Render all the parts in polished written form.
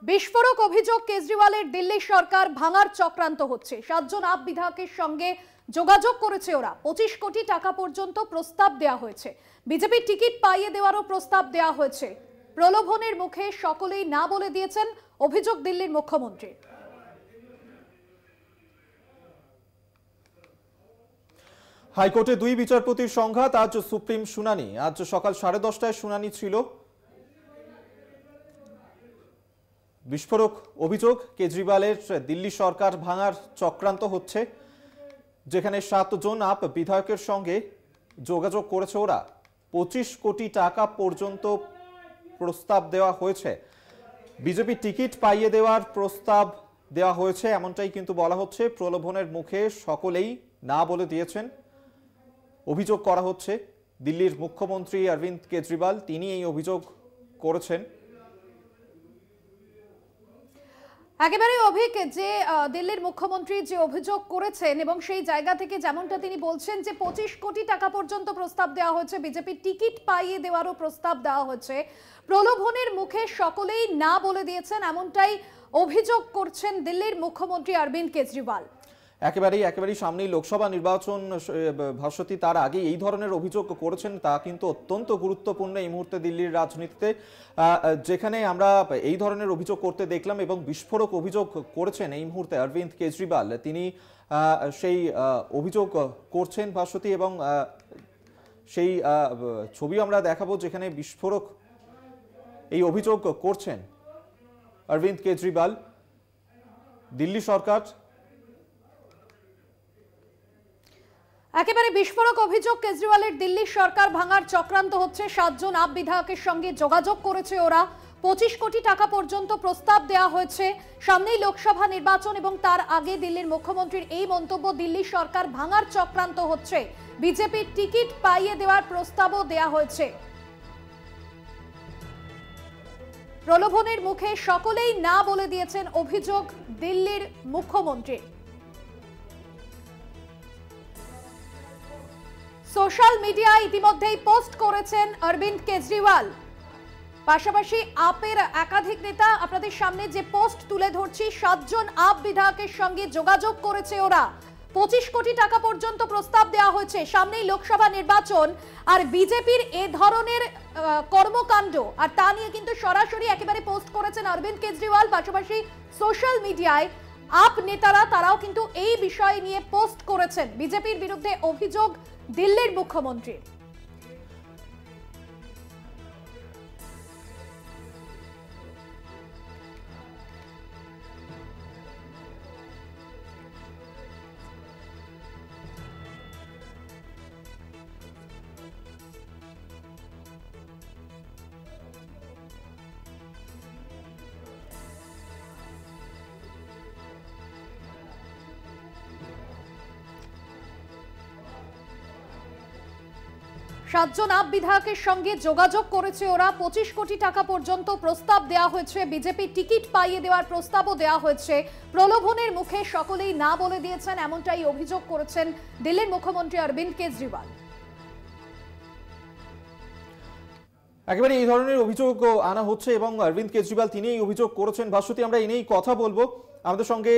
বিস্ফোরক অভিযোগ কেজরিওয়ালের দিল্লি সরকার ভাঙার চক্রান্ত হচ্ছে। 7 জন আপ বিধায়কের সঙ্গে যোগাযোগ করেছে ওরা। 25 কোটি টাকা পর্যন্ত প্রস্তাব দেওয়া হয়েছে। বিজেপির টিকিট পাইয়ে দেওয়ারও প্রস্তাব দেওয়া হয়েছে। প্রলোভনের মুখে সকলেই না বলে দিয়েছেন, অভিযোগ দিল্লির মুখ্যমন্ত্রী। হাইকোর্টে দুই বিচারপতির সংঘাত, আজ সুপ্রিম শুনানি। আজ সকাল 10:30টায় শুনানি ছিল। বিস্ফোরক অভিযোগ কেজরিওয়ালের দিল্লি সরকার ভাঙার চক্রান্ত হচ্ছে, যেখানে 7 জন আপ বিধায়কের সঙ্গে যোগাযোগ করেছে ওরা। 25 কোটি টাকা পর্যন্ত প্রস্তাব দেওয়া হয়েছে। বিজেপি টিকিট পাইয়ে দেওয়ার প্রস্তাব দেওয়া হয়েছে, এমনটাই কিন্তু বলা হচ্ছে। প্রলোভনের মুখে সকলেই না বলে দিয়েছেন। অভিযোগ করা হচ্ছে দিল্লির মুখ্যমন্ত্রী অরবিন্দ কেজরিওয়াল, তিনি এই অভিযোগ করেছেন। একেবারে অভিক, যে দিল্লির মুখ্যমন্ত্রী যে অভিযোগ করেছেন এবং সেই জায়গা থেকে যেমনটা তিনি বলছেন যে 25 কোটি টাকা পর্যন্ত প্রস্তাব দেওয়া হয়েছে, বিজেপি টিকিট পাইয়ে দেওয়ারও প্রস্তাব দেওয়া হয়েছে। প্রলোভনের মুখে সকলেই না বলে দিয়েছেন, এমনটাই অভিযোগ করছেন দিল্লির মুখ্যমন্ত্রী অরবিন্দ কেজরিওয়াল। একেবারেই সামনেই লোকসভা নির্বাচন ভাস্বতী, তার আগে এই ধরনের অভিযোগ করেছেন, তা কিন্তু অত্যন্ত গুরুত্বপূর্ণ এই মুহূর্তে দিল্লির রাজনীতিতে, যেখানে আমরা এই ধরনের অভিযোগ করতে দেখলাম। এবং বিস্ফোরক অভিযোগ করেছেন এই মুহূর্তে অরবিন্দ কেজরিওয়াল, তিনি সেই অভিযোগ করছেন ভাস্বতী, এবং সেই ছবি আমরা দেখাবো যেখানে বিস্ফোরক এই অভিযোগ করছেন অরবিন্দ কেজরিওয়াল। দিল্লি সরকার একেবারে বিস্ফোরক অভিযোগ কেজরিওয়ালের দিল্লি সরকার ভাঙার চক্রান্ত হচ্ছে। 7 জন আপ বিধায়কের সঙ্গে যোগাযোগ করেছে ওরা। 25 কোটি টাকা পর্যন্ত প্রস্তাব দেওয়া হয়েছে। সামনেই লোকসভা নির্বাচন এবং তার আগে দিল্লির মুখ্যমন্ত্রীর এই মন্তব্য, দিল্লি সরকার ভাঙার চক্রান্ত হচ্ছে। বিজেপির টিকিট পাইয়ে দেওয়ার প্রস্তাবও দেওয়া হয়েছে। প্রলোভনের মুখে সকলেই না বলে দিয়েছেন, অভিযোগ দিল্লির মুখ্যমন্ত্রী। সোশ্যাল মিডিয়ায় ইতিমধ্যেই পোস্ট করেছেন অরবিন্দ কেজরিওয়াল। পাশাপাশি আপের একাধিক নেতা, আপনাদের সামনে যে পোস্ট তুলে ধরছি, 7 জন আপ বিধায়কের সঙ্গে যোগাযোগ করেছে ওরা। 25 কোটি টাকা পর্যন্ত প্রস্তাব দেওয়া হয়েছে। সামনেই লোকসভা নির্বাচন, আর বিজেপির এ ধরনের কর্মকাণ্ড আর তা নিয়ে কিন্তু সরাসরি একেবারে পোস্ট করেছেন অরবিন্দ কেজরিওয়াল। পাশাপাশি সোশ্যাল মিডিয়ায় আপ নেতারা তারাও কিন্তু এই বিষয় নিয়ে পোস্ট করেছেন। বিজেপির বিরুদ্ধে অভিযোগ দিল্লির মুখ্যমন্ত্রীর। সাতজন আপ বিধায়কের সঙ্গে যোগাযোগ করেছে ওরা। 25 কোটি টাকা পর্যন্ত প্রস্তাব দেওয়া হয়েছে। বিজেপি টিকিট পাইয়ে দেওয়ার প্রস্তাবও দেওয়া হয়েছে। প্রলোভনের মুখে সকলেই না বলে দিয়েছেন, এমনটাই অভিযোগ করেছেন দিল্লির মুখ্যমন্ত্রী অরবিন্দ কেজরিওয়াল। একেবারে এই ধরনের অভিযোগ আনা হচ্ছে এবং অরবিন্দ কেজরিওয়াল তিনি এই অভিযোগ করেছেন। ভাস্বতী, আমরা এই নিয়েই কথা বলবো। আমাদের সঙ্গে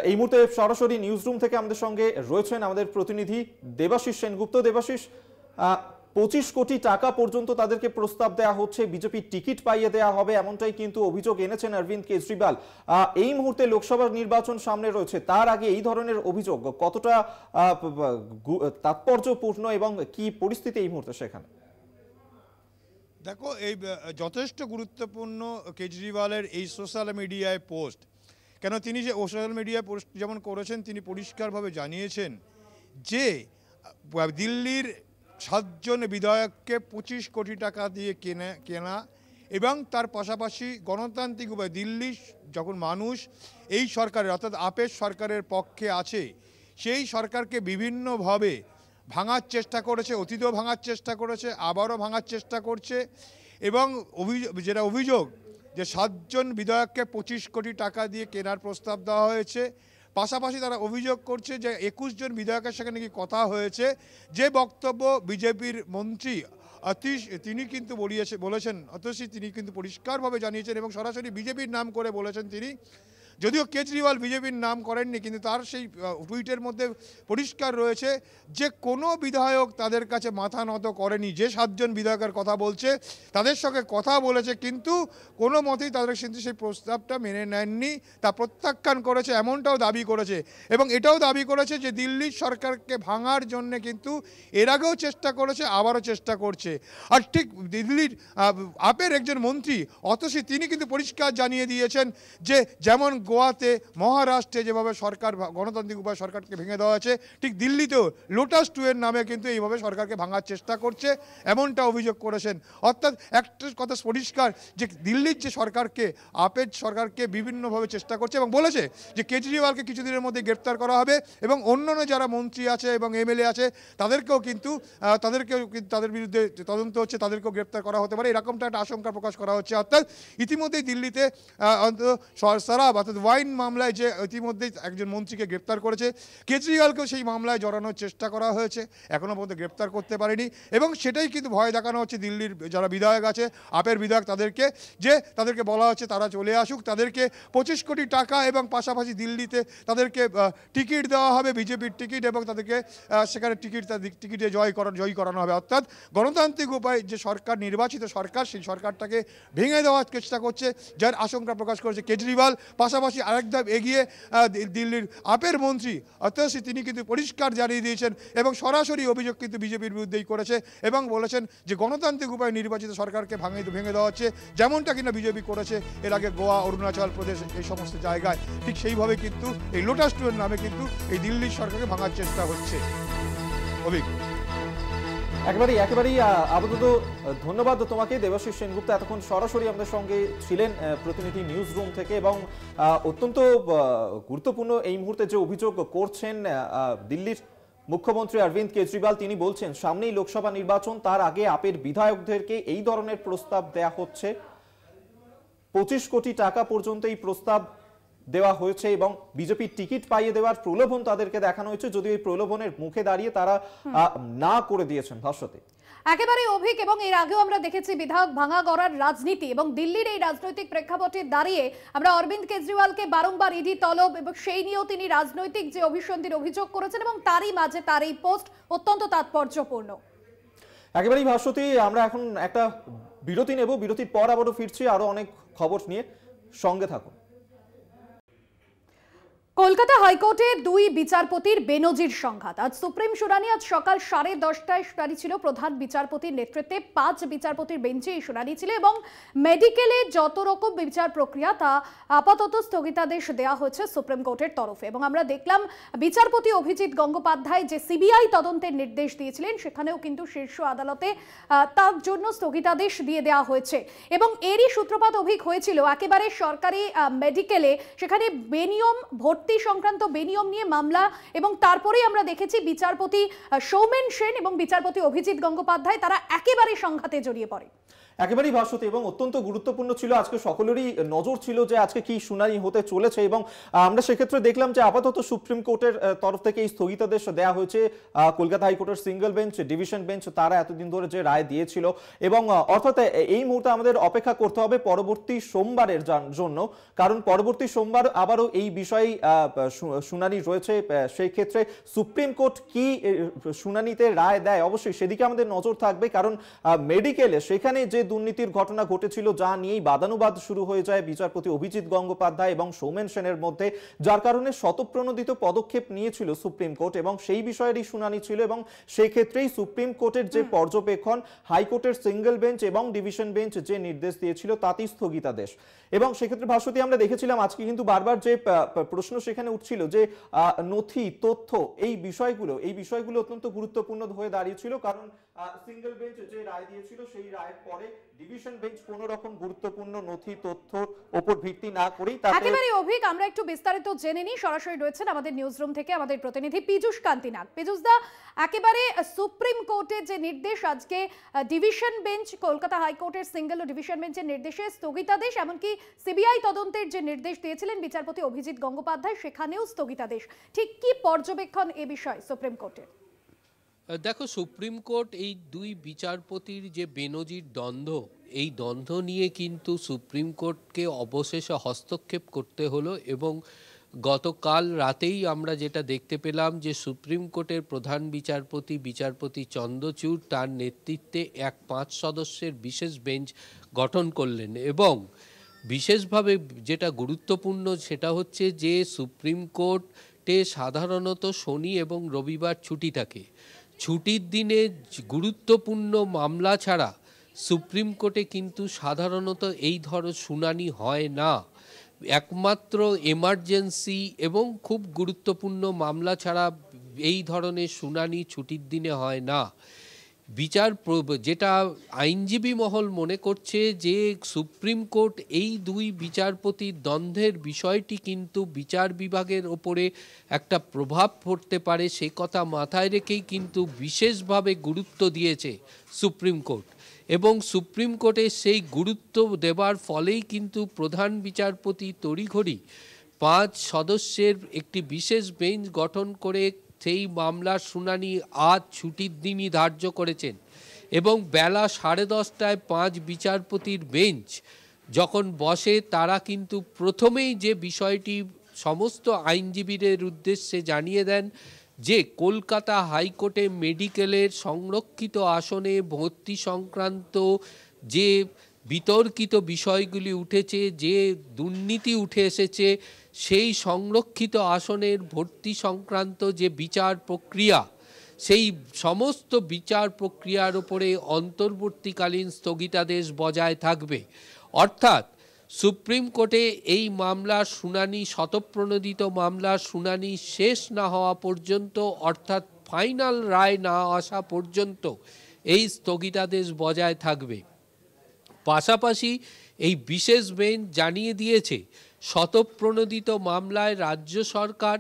এই মুহূর্তে সরাসরি নিউজ রুম থেকে আমাদের সঙ্গে রয়েছেন আমাদের প্রতিনিধি দেবাশিস সেনগুপ্ত। দেবাশিস, 25 কোটি টাকা পর্যন্ত তাদেরকে প্রস্তাব দেওয়া হচ্ছে, বিজেপি টিকিট পাইয়ে দেওয়া হবে, এমনটাই কিন্তু অভিযোগ এনেছেন অরবিন্দ কেজরিওয়াল। এই মুহূর্তে লোকসভা নির্বাচন সামনে রয়েছে, তার আগে এই ধরনের অভিযোগ কতটা তাৎপর্যপূর্ণ এবং কি পরিস্থিতি এই মুহূর্তে সেখানে? দেখো, এই যথেষ্ট গুরুত্বপূর্ণ কেজরিওয়ালের এই সোশ্যাল মিডিয়ায় পোস্ট। কেন তিনি যে সোশ্যাল মিডিয়ায় পোস্ট যেমন করেছেন, তিনি পরিষ্কারভাবে জানিয়েছেন যে দিল্লির 7 জন বিধায়ককে 25 কোটি টাকা দিয়ে কেনা এবং তার পাশাপাশি গণতান্ত্রিক উপায় দিল্লি যখন মানুষ এই সরকারের অর্থাৎ আপের সরকারের পক্ষে আছে, সেই সরকারকে বিভিন্নভাবে ভাঙার চেষ্টা করেছে, অতীতেও ভাঙার চেষ্টা করেছে, আবারও ভাঙার চেষ্টা করছে। এবং যেটা অভিযোগ যে 7 জন বিধায়ককে 25 কোটি টাকা দিয়ে কেনার প্রস্তাব দেওয়া হয়েছে। পাশাপাশি তারা অভিযোগ করছে যে 21 জন বিধায়কের সঙ্গে নাকি কথা হয়েছে, যে বক্তব্য বিজেপির মন্ত্রী তিনি কিন্তু বলেছেন অতসী তিনি কিন্তু পরিষ্কারভাবে জানিয়েছেন এবং সরাসরি বিজেপির নাম করে বলেছেন তিনি, যদিও কেজরিওয়াল বিজেপির নাম করেননি কিন্তু তার সেই টুইটের মধ্যে পরিষ্কার রয়েছে যে কোনো বিধায়ক তাদের কাছে মাথা নত করেনি। যে 7 জন বিধায়কের কথা বলছে তাদের সঙ্গে কথা বলেছে কিন্তু কোনো মতেই তাদের কিন্তু সেই প্রস্তাবটা মেনে নেননি, তা প্রত্যাখ্যান করেছে এমনটাও দাবি করেছে এবং এটাও দাবি করেছে যে দিল্লির সরকারকে ভাঙার জন্য কিন্তু এর আগেও চেষ্টা করেছে, আবারও চেষ্টা করছে। আর ঠিক দিল্লির আপের একজন মন্ত্রী অতসী তিনি কিন্তু পরিষ্কার জানিয়ে দিয়েছেন যে যেমন গোয়াতে মহারাষ্ট্রে যেভাবে সরকার গণতান্ত্রিক উপায়ে সরকারকে ভেঙে দেওয়া হয়েছে, ঠিক দিল্লিতেও লোটাস 2 এর নামে কিন্তু এইভাবে সরকারকে ভাঙার চেষ্টা করছে এমনটা অভিযোগ করেছেন। অর্থাৎ একটা কথা পরিষ্কার যে দিল্লির যে সরকারকে আপের সরকারকে বিভিন্নভাবে চেষ্টা করছে এবং বলেছে যে কেজরিওয়ালকে কিছুদিনের মধ্যে গ্রেপ্তার করা হবে এবং অন্যান্য যারা মন্ত্রী আছে এবং এমএলএ আছে তাদেরকেও কিন্তু তাদের বিরুদ্ধে তদন্ত হচ্ছে, তাদেরকেও গ্রেপ্তার করা হতে পারে এরকমটা একটা আশঙ্কা প্রকাশ করা হচ্ছে। অর্থাৎ ইতিমধ্যেই দিল্লিতে অন্তত শরাব অর্থাৎ ওয়াইন মামলায় যে ইতিমধ্যেই একজন মন্ত্রীকে গ্রেপ্তার করেছে, কেজরিওয়ালকেও সেই মামলায় জড়ানোর চেষ্টা করা হয়েছে, এখনও পর্যন্ত গ্রেপ্তার করতে পারেনি এবং সেটাই কিন্তু ভয় দেখানো হচ্ছে দিল্লির যারা বিধায়ক আছে আপের বিধায়ক তাদেরকে বলা হচ্ছে তারা চলে আসুক, তাদেরকে 25 কোটি টাকা এবং পাশাপাশি দিল্লিতে তাদেরকে টিকিট দেওয়া হবে, বিজেপির টিকিট, এবং তাদেরকে সেখানে টিকিটে জয় করানো হবে। অর্থাৎ গণতান্ত্রিক উপায়ে যে সরকার নির্বাচিত সরকার সেই সরকারটাকে ভেঙে দেওয়ার চেষ্টা করছে, যার আশঙ্কা প্রকাশ করেছে কেজরিওয়াল। পাশাপাশি আরেক ধাপ এগিয়ে দিল্লির আপের মন্ত্রী অতসী তিনি কিন্তু পরিষ্কার জানিয়ে দিয়েছেন এবং সরাসরি অভিযোগ কিন্তু বিজেপির বিরুদ্ধেই করেছে এবং বলেছেন যে গণতান্ত্রিক উপায়ে নির্বাচিত সরকারকে ভেঙে দেওয়া হচ্ছে, যেমনটা কিনা বিজেপি করেছে এর আগে গোয়া, অরুণাচল প্রদেশ এই সমস্ত জায়গায়। ঠিক সেইভাবে কিন্তু এই লোটাস 2 এর নামে কিন্তু এই দিল্লির সরকারকে ভাঙার চেষ্টা হচ্ছে। একেবারেই আপাতত ধন্যবাদ তোমাকে দেবাশিস সেনগুপ্ত, এতক্ষণ সরাসরি আমাদের সঙ্গে ছিলেন প্রতিনিধি নিউজ রুম থেকে এবং অত্যন্ত গুরুত্বপূর্ণ এই মুহূর্তে যে অভিযোগ করছেন দিল্লির মুখ্যমন্ত্রী অরবিন্দ কেজরিওয়াল, তিনি বলছেন সামনেই লোকসভা নির্বাচন, তার আগে আপের বিধায়কদেরকে এই ধরনের প্রস্তাব দেয়া হচ্ছে। 25 কোটি টাকা পর্যন্ত এই প্রস্তাব দেওয়া হয়েছে এবং বিজেপির টিকিট পাইয়ে দেওয়ার প্রলোভন তাদেরকে দেখানো হয়েছে, যদিও এই প্রলোভনের মুখে দাঁড়িয়ে তারা না করে দিয়েছেন ভাষ্যতে। একেবারে অভিক, এবং এর আগেও আমরা দেখেছি বিধায়ক ভাঙা গড়ার রাজনীতি এবং দিল্লির এই রাজনৈতিক প্রেক্ষাপটে দাঁড়িয়ে আমরা অরবিন্দ কেজরিওয়ালকে বারংবার ইডি তলব এবং সেই নিয়েও তিনি রাজনৈতিক যে অভিসন্ধির অভিযোগ করেছেন এবং তারই মাঝে তার এই পোস্ট অত্যন্ত তাৎপর্যপূর্ণ। একেবারেই ভাষ্যতে আমরা এখন একটা বিরতি নেব, বিরতির পর আবারও ফিরছি আরো অনেক খবর নিয়ে, সঙ্গে থাকুন। কলকাতা হাইকোর্টে 2 বিচারপতির বেনজির সংঘাত। আজ সুপ্রিম শুনানি, আজ সকাল 10:30টায় শুনানি ছিল। প্রধান বিচারপতির নেতৃত্বে 5 বিচারপতির বেঞ্চে এই শুনানি ছিল এবং মেডিকেলে যত রকম বিচার প্রক্রিয়া তা আপাতত স্থগিতাদেশ দেওয়া হয়েছে সুপ্রিম কোর্টের তরফে। এবং আমরা দেখলাম বিচারপতি অভিজিৎ গঙ্গোপাধ্যায় যে সিবিআই তদন্তের নির্দেশ দিয়েছিলেন সেখানেও কিন্তু শীর্ষ আদালতে তার জন্য স্থগিতাদেশ দিয়ে দেওয়া হয়েছে এবং এরই সূত্রপাত অভিক হয়েছিল একেবারে সরকারি মেডিকেলে, সেখানে বেনিয়ম ভর্তি সংক্রান্ত বেনিয়ম নিয়ে মামলা এবং তারপরেই আমরা দেখেছি বিচারপতি সৌমেন সেন এবং বিচারপতি অভিজিৎ গঙ্গোপাধ্যায় তারা একেবারে সংঘাতে জড়িয়ে পড়ে। একেবারেই ভাষ্যতে এবং অত্যন্ত গুরুত্বপূর্ণ ছিল, আজকে সকলেরই নজর ছিল যে আজকে কি শুনানি হতে চলেছে এবং আমরা সেক্ষেত্রে দেখলাম যে আপাতত সুপ্রিম কোর্টের তরফ থেকে এই স্থগিতাদেশ দেওয়া হয়েছে। কলকাতা হাইকোর্টের সিঙ্গেল বেঞ্চ, ডিভিশন বেঞ্চ তারা এতদিন ধরে যে রায় দিয়েছিল এবং অর্থাৎ এই মুহূর্তে আমাদের অপেক্ষা করতে হবে পরবর্তী সোমবারের জন্য, কারণ পরবর্তী সোমবার আবারও এই বিষয়ে শুনানি রয়েছে। সেই ক্ষেত্রে সুপ্রিম কোর্ট কি শুনানিতে রায় দেয় অবশ্যই সেদিকে আমাদের নজর থাকবে, কারণ মেডিকেলে সেখানে যে দুর্নীতির ঘটনা ঘটেছিল যা নিয়েই বাদানুবাদ শুরু হয়ে যায় বিচারপতি অভিজিৎ গঙ্গোপাধ্যায় এবং সৌমেন সেনের মধ্যে, যার কারণে স্বতঃপ্রণোদিত পদক্ষেপ নিয়েছিল সুপ্রিম কোর্ট এবং সেই বিষয়েরই শুনানি ছিল এবং সেই ক্ষেত্রেই সুপ্রিম কোর্টের যে পর্যবেক্ষণ, হাইকোর্টের সিঙ্গেল বেঞ্চ এবং ডিভিশন বেঞ্চ যে নির্দেশ দিয়েছিল তাতেই স্থগিতাদেশ। এবং সেক্ষেত্রে ভাষ্যটি আমরা দেখেছিলাম আজকে কিন্তু বারবার যে প্রশ্ন সেখানে উঠছিল যে নথি তথ্য এই বিষয়গুলো অত্যন্ত গুরুত্বপূর্ণ হয়ে দাঁড়িয়েছিল, কারণ সিঙ্গেল বেঞ্চ যে রায় দিয়েছিল সেই রায়ের পরে ডিভিশন বেঞ্চ কোন রকম গুরুত্বপূর্ণ নথি তথ্যর উপর ভিত্তি না করেই একেবারে অভিক আমরা একটু বিস্তারিত জেনে নিই। সরাসরি রয়েছেন আমাদের নিউজ রুম থেকে আমাদের প্রতিনিধি পীযূষ কান্তি নাগ। পীযূষ দা, একেবারে সুপ্রিম কোর্টের যে নির্দেশ, আজকে ডিভিশন বেঞ্চ কলকাতা হাইকোর্টের সিঙ্গেল ও ডিভিশন বেঞ্চের নির্দেশে স্থগিতাদেশ, এমনকি সিবিআই তদন্তের যে নির্দেশ দিয়েছিলেন বিচারপতি অভিজিৎ গঙ্গোপাধ্যায় সেখানেও স্থগিতাদেশ। ঠিক কি পর্যবেক্ষণ এ বিষয়ে সুপ্রিম কোর্টের? দেখো, সুপ্রিম কোর্ট এই দুই বিচারপতির যে বেনজির দ্বন্দ্ব, এই দ্বন্দ্ব নিয়ে কিন্তু সুপ্রিম কোর্টকে অবশেষে হস্তক্ষেপ করতে হলো। এবং গতকাল রাতেই আমরা যেটা দেখতে পেলাম যে সুপ্রিম কোর্টের প্রধান বিচারপতি চন্দ্রচূড় তার নেতৃত্বে এক 5 সদস্যের বিশেষ বেঞ্চ গঠন করলেন। এবং বিশেষভাবে যেটা গুরুত্বপূর্ণ সেটা হচ্ছে যে সুপ্রিম কোর্টে সাধারণত শনি এবং রবিবার ছুটি থাকে। ছুটির দিনে গুরুত্বপূর্ণ মামলা ছাড়া সুপ্রিম কোর্টে কিন্তু সাধারণত এই ধরনের শুনানি হয় না। একমাত্র এমার্জেন্সি এবং খুব গুরুত্বপূর্ণ মামলা ছাড়া এই ধরনের শুনানি ছুটির দিনে হয় না। যেটা আইনজীবী মহল মনে করছে যে সুপ্রিম কোর্ট এই দুই বিচারপতির দ্বন্দ্বের বিষয়টি কিন্তু বিচার বিভাগের ওপরে একটা প্রভাব পড়তে পারে, সে কথা মাথায় রেখেই কিন্তু বিশেষভাবে গুরুত্ব দিয়েছে সুপ্রিম কোর্ট। এবং সুপ্রিম কোর্টে সেই গুরুত্ব দেবার ফলেই কিন্তু প্রধান বিচারপতি তড়িঘড়ি 5 সদস্যের একটি বিশেষ বেঞ্চ গঠন করে সেই মামলার শুনানি আজ ছুটির দিনই ধার্য করেছেন। এবং বেলা 10:30টায় 5 বিচারপতির বেঞ্চ যখন বসে, তারা কিন্তু প্রথমেই যে বিষয়টি সমস্ত আইনজীবীদের উদ্দেশ্যে জানিয়ে দেন যে কলকাতা হাইকোর্টে মেডিকেলের সংরক্ষিত আসনে ভর্তি সংক্রান্ত যে বিতর্কিত বিষয়গুলি উঠেছে, যে দুর্নীতি উঠে এসেছে, সেই সংরক্ষিত আসনের ভর্তি সংক্রান্ত যে বিচার প্রক্রিয়া, সেই সমস্ত বিচার প্রক্রিয়ার উপরে অন্তর্বর্তীকালীন স্থগিতাদেশ বজায় থাকবে। অর্থাৎ সুপ্রিম কোর্টে এই মামলার শুনানি, শতপ্রণোদিত মামলার শুনানি শেষ না হওয়া পর্যন্ত, অর্থাৎ ফাইনাল রায় না আসা পর্যন্ত এই স্থগিতাদেশ বজায় থাকবে। পাশাপাশি এই বিশেষ বেঞ্চ জানিয়ে দিয়েছে শতপ্রণোদিত মামলায় রাজ্য সরকার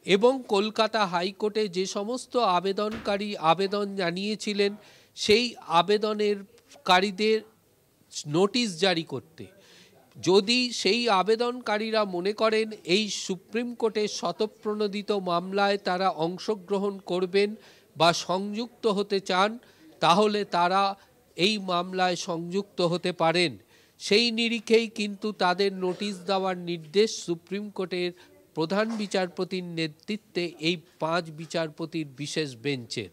এবং কলকাতা হাইকোর্টে যে সমস্ত আবেদনকারী আবেদন জানিয়েছিলেন সেই আবেদনকারীদের নোটিশ জারি করতে। যদি সেই আবেদনকারীরা মনে করেন এই সুপ্রিম কোর্টের শতপ্রণোদিত মামলায় তারা অংশগ্রহণ করবেন বা সংযুক্ত হতে চান, তাহলে তারা এই মামলায় সংযুক্ত হতে পারেন। সেই নিরিখেই কিন্তু তাদের নোটিশ দেওয়ার নির্দেশ সুপ্রিম কোর্টের প্রধান বিচারপতির নেতৃত্বে এই 5 বিচারপতির বিশেষ বেঞ্চের।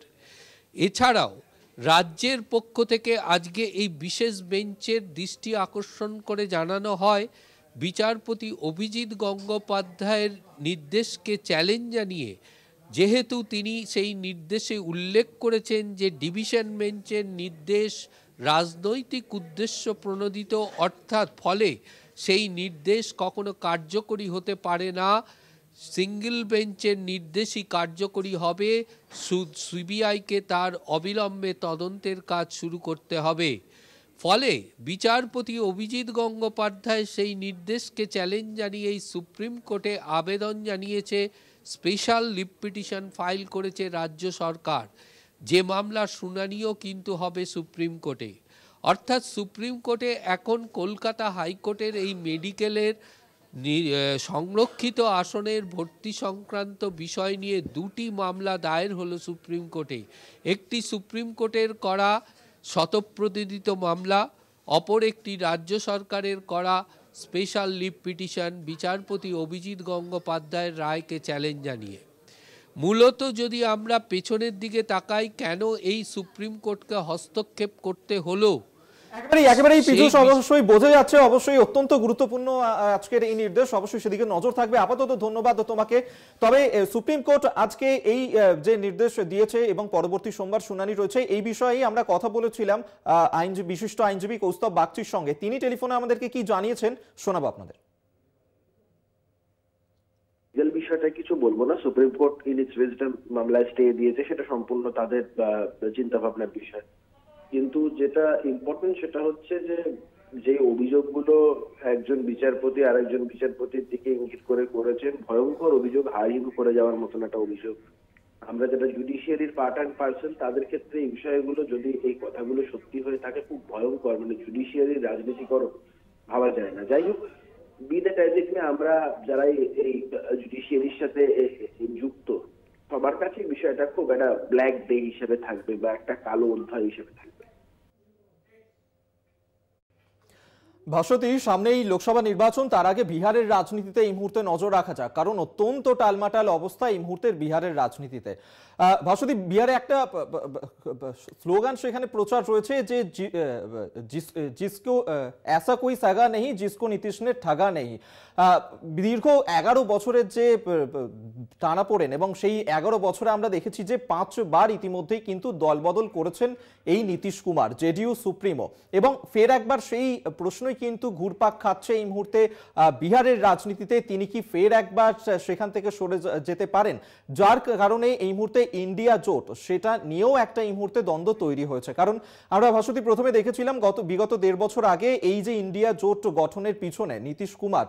এছাড়াও রাজ্যের পক্ষ থেকে আজকে এই বিশেষ বেঞ্চের দৃষ্টি আকর্ষণ করে জানানো হয়, বিচারপতি অভিজিৎ গঙ্গোপাধ্যায়ের নির্দেশকে চ্যালেঞ্জ জানিয়ে, যেহেতু তিনি সেই নির্দেশে উল্লেখ করেছেন যে ডিভিশন বেঞ্চের নির্দেশ রাজনৈতিক উদ্দেশ্য প্রণোদিত, অর্থাৎ ফলে সেই নির্দেশ কখনো কার্যকরী হতে পারে না, সিঙ্গেল বেঞ্চের নির্দেশই কার্যকরী হবে, সিবিআইকে তার অবিলম্বে তদন্তের কাজ শুরু করতে হবে। ফলে বিচারপতি অভিজিৎ গঙ্গোপাধ্যায় সেই নির্দেশকে চ্যালেঞ্জ জানিয়ে এই সুপ্রিম কোর্টে আবেদন জানিয়েছে, স্পেশাল লিভ পিটিশন ফাইল করেছে রাজ্য সরকার, যে মামলার শুনানিও কিন্তু হবে সুপ্রিম কোর্টে। অর্থাৎ সুপ্রিম কোর্টে এখন কলকাতা হাইকোর্টের এই মেডিকেলের সংরক্ষিত আসনের ভর্তি সংক্রান্ত বিষয় নিয়ে 2টি মামলা দায়ের হলো সুপ্রিম কোর্টে। একটি সুপ্রিম কোর্টের করা শতপ্রণোদিত মামলা, অপর একটি রাজ্য সরকারের করা স্পেশাল লিভ পিটিশন বিচারপতি অভিজিৎ গঙ্গোপাধ্যায়ের রায়কে চ্যালেঞ্জ জানিয়ে। মূলত যদি আমরা পেছনের দিকে তাকাই, কেন এই সুপ্রিম কোর্টকে হস্তক্ষেপ করতে হলো, একেবারেই পীযূষ, অবশ্যই বোঝা যাচ্ছে, অবশ্যই অত্যন্ত গুরুত্বপূর্ণ আজকের এই নির্দেশ, অবশ্যই সেদিকে নজর থাকবে। আপাতত ধন্যবাদ তোমাকে। তবে সুপ্রিম কোর্ট আজকে এই যে নির্দেশ দিয়েছে এবং পরবর্তী সোমবার শুনানি রয়েছে, এই বিষয়ে আমরা কথা বলেছিলাম বিশিষ্ট আইনজীবী কৌস্তব বাগচির সঙ্গে। তিনি টেলিফোনে আমাদেরকে কি জানিয়েছেন শোনাবো আপনাদের। বিষয়টা কিছু বলবো না, supreme court in it's wisdom মামলায় স্টে দিয়েছে, সেটা সম্পূর্ণ তাদের চিন্তা ভাবনার বিষয়। কিন্তু যেটা ইম্পর্টেন্ট সেটা হচ্ছে যে অভিযোগগুলো একজন বিচারপতি আরেকজন বিচারপতির দিকে ইঙ্গিত করে করেছেন, ভয়ঙ্কর অভিযোগ, হাইহিম করে যাওয়ার মতন একটা অভিযোগ। আমরা যারা জুডিশিয়ারির পার্ট অ্যান্ড পার্সন তাদের ক্ষেত্রে এই বিষয়গুলো, যদি এই কথাগুলো সত্যি হয়ে থাকে, খুব ভয়ঙ্কর, মানে জুডিশিয়ারির রাজনীতিকরণ ভাবা যায় না। যাই হোক, বি দ্যাট অ্যাজ ইট মে, আমরা যারা এই জুডিশিয়ারির সাথে যুক্ত সবার কাছে বিষয়টা খুব একটা ব্ল্যাক ডে হিসেবে থাকবে বা একটা কালো অধ্যায় হিসেবে থাকবে। ভাস্বতী, সামনেই লোকসভা নির্বাচন, তার আগে বিহারের রাজনীতিতে এই মুহূর্তে নজর রাখা যাক, কারণ অত্যন্ত টালমাটাল অবস্থা এই মুহূর্তের বিহারের রাজনীতিতে। ভাস্বতী, বিহারে একটা স্লোগান সেখানে প্রচার রয়েছে যে জিসকো ऐसा कोई सगा नहीं जिसको नीतीश ने ठगा नहीं। দীর্ঘ 11 বছরের যে টানাপোড়েন, এবং সেই 11 বছরে আমরা দেখেছি যে 5 বার ইতিমধ্যেই কিন্তু দলবদল করেছেন এই নীতিশ কুমার, জেডিইউ সুপ্রিমো, এবং ফের একবার সেই প্রশ্নই কিন্তু ঘুরপাক খাচ্ছে এই মুহূর্তে বিহারের রাজনীতিতে। তিনি কি ফের একবার সেখান থেকে সরে যেতে পারেন, যার কারণে এই মুহূর্তে ইন্ডিয়া জোট সেটা নিয়েও একটা এই মুহূর্তে দ্বন্দ্ব তৈরি হয়েছে? কারণ আমরা ভাস্বতী প্রথমে দেখেছিলাম বিগত 1.5 বছর আগে এই যে ইন্ডিয়া জোট গঠনের পিছনে নীতিশ কুমার,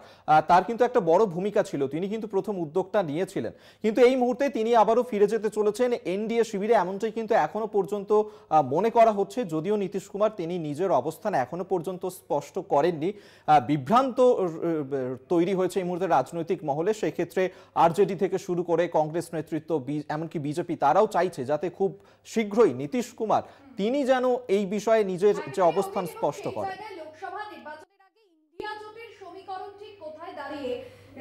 তার কিন্তু একটা বড় ভূমিকা ছিল, তিনি কিন্তু প্রথম উদ্যোগটা নিয়েছিলেন। কিন্তু এই মুহূর্তে তিনি আবারও ফিরে যেতে চলেছেন এনডিএ শিবিরে, এমনটাই কিন্তু এখনো পর্যন্ত মনে করা হচ্ছে। যদিও নীতিশ কুমার তিনি নিজের অবস্থান এখনো পর্যন্ত স্পষ্ট করেননি, বিভ্রান্ত তৈরি হয়েছে এই মুহূর্তে রাজনৈতিক মহলে। সেক্ষেত্রে আরজেডি থেকে শুরু করে কংগ্রেস নেতৃত্ব, এমনকি বিজেপি, তারাও চাইছে যাতে খুব শীঘ্রই নীতিশ কুমার তিনি যেন এই বিষয়ে নিজের যে অবস্থান স্পষ্ট করেন। লোকসভা নির্বাচনের আগে ইন্ডিয়া জোটের সমীকরণ ঠিক কোথায় দাঁড়িয়ে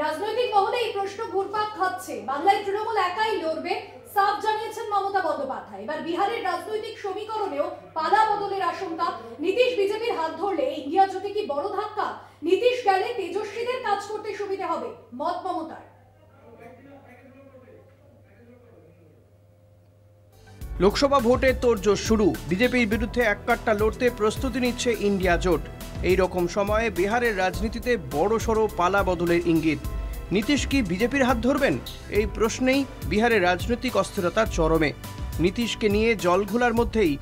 রাজনৈতিক মহলে এই প্রশ্ন ঘুরপাক খাচ্ছে। বাংলায় তৃণমূল একাই লড়বে, সাফ জানিয়েছেন মমতা বন্দ্যোপাধ্যায়। এবার বিহারের রাজনৈতিক সমীকরণেও পালা বদলের আশঙ্কা। নীতিশ বিজেপির হাত ধরলে ইন্ডিয়া জোটে কি বড় ধাক্কা? নীতিশ গেলে তেজস্বীদের কাজ করতে সুবিধা হবে, মত মমতার। লোকসভা ভোটের তোড়জোড় শুরু, বিজেপির বিরুদ্ধে এককাট্টা লড়তে প্রস্তুতি নিচ্ছে ইন্ডিয়া জোট। এই রকম সময়ে বিহারের রাজনীতিতে বড়সড় পালা বদলের ইঙ্গিত। নীতিশ কি বিজেপির হাত ধরবেন? এই প্রশ্নেই বিহারের রাজনৈতিক অস্থিরতার চরমে। নীতিশকে নিয়ে জল ঘোলার মধ্যেই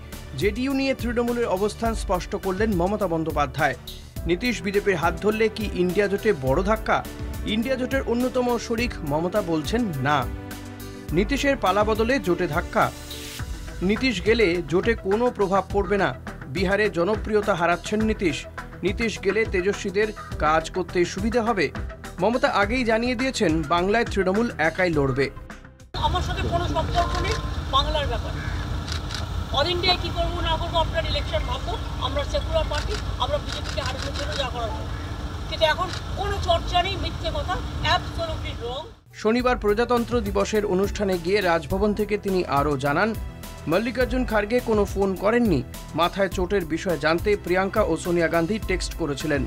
জেডিইউ নিয়ে তৃণমূলের অবস্থান স্পষ্ট করলেন মমতা বন্দ্যোপাধ্যায়। নীতিশ বিজেপির হাত ধরলে কি ইন্ডিয়া জোটে বড় ধাক্কা? ইন্ডিয়া জোটের অন্যতম শরিক মমতা বলছেন না। নীতিশের পালা বদলে জোটে ধাক্কা। নীতিশ গেলে জোটে কোনো প্রভাব পড়বে না। বিহারে জনপ্রিয়তা হারাচ্ছেন নীতিশ। নীতিশ গেলে তেজস্বীদের কাজ করতে সুবিধা হবে। মমতা আগেই জানিয়ে দিয়েছেন বাংলায় তৃণমূল একাই লড়বে। আমার সাথে কোনো সম্পর্ক নেই বাংলার ব্যাপারে। অল ইন্ডিয়ায় কী করবো না করবো আপনার ইলেকশন ভাববো। আমরা সেকুলার পার্টি, আমরা বিজেপিকে হারানোর জন্য যা করার, কিন্তু এখন কোনো চর্চা নেই, মিথ্যে কথা, অ্যাবসলিউটলি রং। শনিবার প্রজাতন্ত্র দিবসের অনুষ্ঠানে গিয়ে রাজভবন থেকে তিনি আরও জানান, মল্লিকার্জুন খার্গে কোনো ফোন করেননি। মাথায় চোটের বিষয় জানতে প্রিয়াঙ্কা ও সোনিয়া গান্ধী টেক্সট করেছিলেন।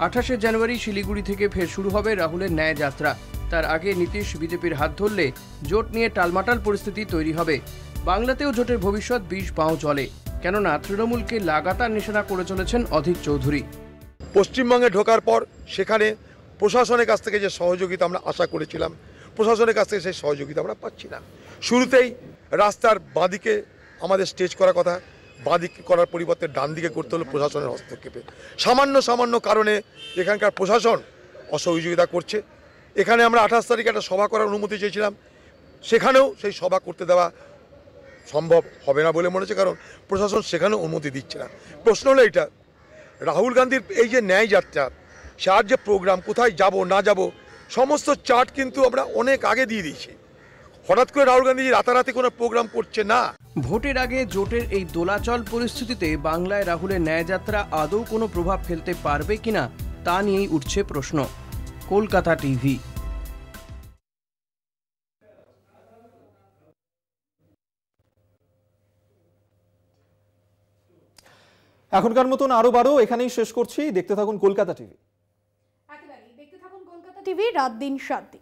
28শে জানুয়ারি শিলিগুড়ি থেকে ফের শুরু হবে রাহুলের ন্যায় যাত্রা। তার আগে নীতিশ বিজেপির হাত ধরলে জোট নিয়ে টালমাটাল পরিস্থিতি তৈরি হবে। বাংলাতেও জোটের ভবিষ্যৎ বিষ পাও চলে, কেননা তৃণমূলকে লাগাতার নিশানা করে চলেছেন অধীর চৌধুরী। পশ্চিমবঙ্গে ঢোকার পর সেখানে প্রশাসনের কাছ থেকে যে সহযোগিতা আমরা আশা করেছিলাম, প্রশাসনের কাছ থেকে সেই সহযোগিতা আমরা পাচ্ছি না। শুরুতেই রাস্তার বাঁদিকে আমাদের স্টেজ করার কথা, বাঁদিকে করার পরিবর্তে ডান দিকে করতে হলো প্রশাসনের হস্তক্ষেপে। সামান্য কারণে এখানকার প্রশাসন অসহযোগিতা করছে। এখানে আমরা 28 তারিখে একটা সভা করার অনুমতি চেয়েছিলাম, সেখানেও সেই সভা করতে দেওয়া সম্ভব হবে না বলে মনে হচ্ছে, কারণ প্রশাসন সেখানেও অনুমতি দিচ্ছে না। প্রশ্ন হলো এইটা, রাহুল গান্ধীর এই যে ন্যায় যাত্রা, তার যে প্রোগ্রাম, কোথায় যাব না যাব, সমস্ত চার্ট কিন্তু আমরা অনেক আগে দিয়ে দিয়েছি। হঠাৎ করে রাহুল গান্ধী রাতারাতি কোনো প্রোগ্রাম করছে না। ভোটের আগে জোটের এই দোলাচল পরিস্থিতিতে বাংলায় রাহুলের ন্যায়যাত্রা আদৌ কোনো প্রভাব ফেলতে পারবে কিনা তা নিয়েই উঠছে প্রশ্ন। কলকাতা টিভি। এখনকার মতন আরো বারো এখানেই শেষ করছি। দেখতে থাকুন কলকাতা টিভি। একেবারেই দেখতে থাকুন কলকাতা টিভি, রাত দিন 7 দিন।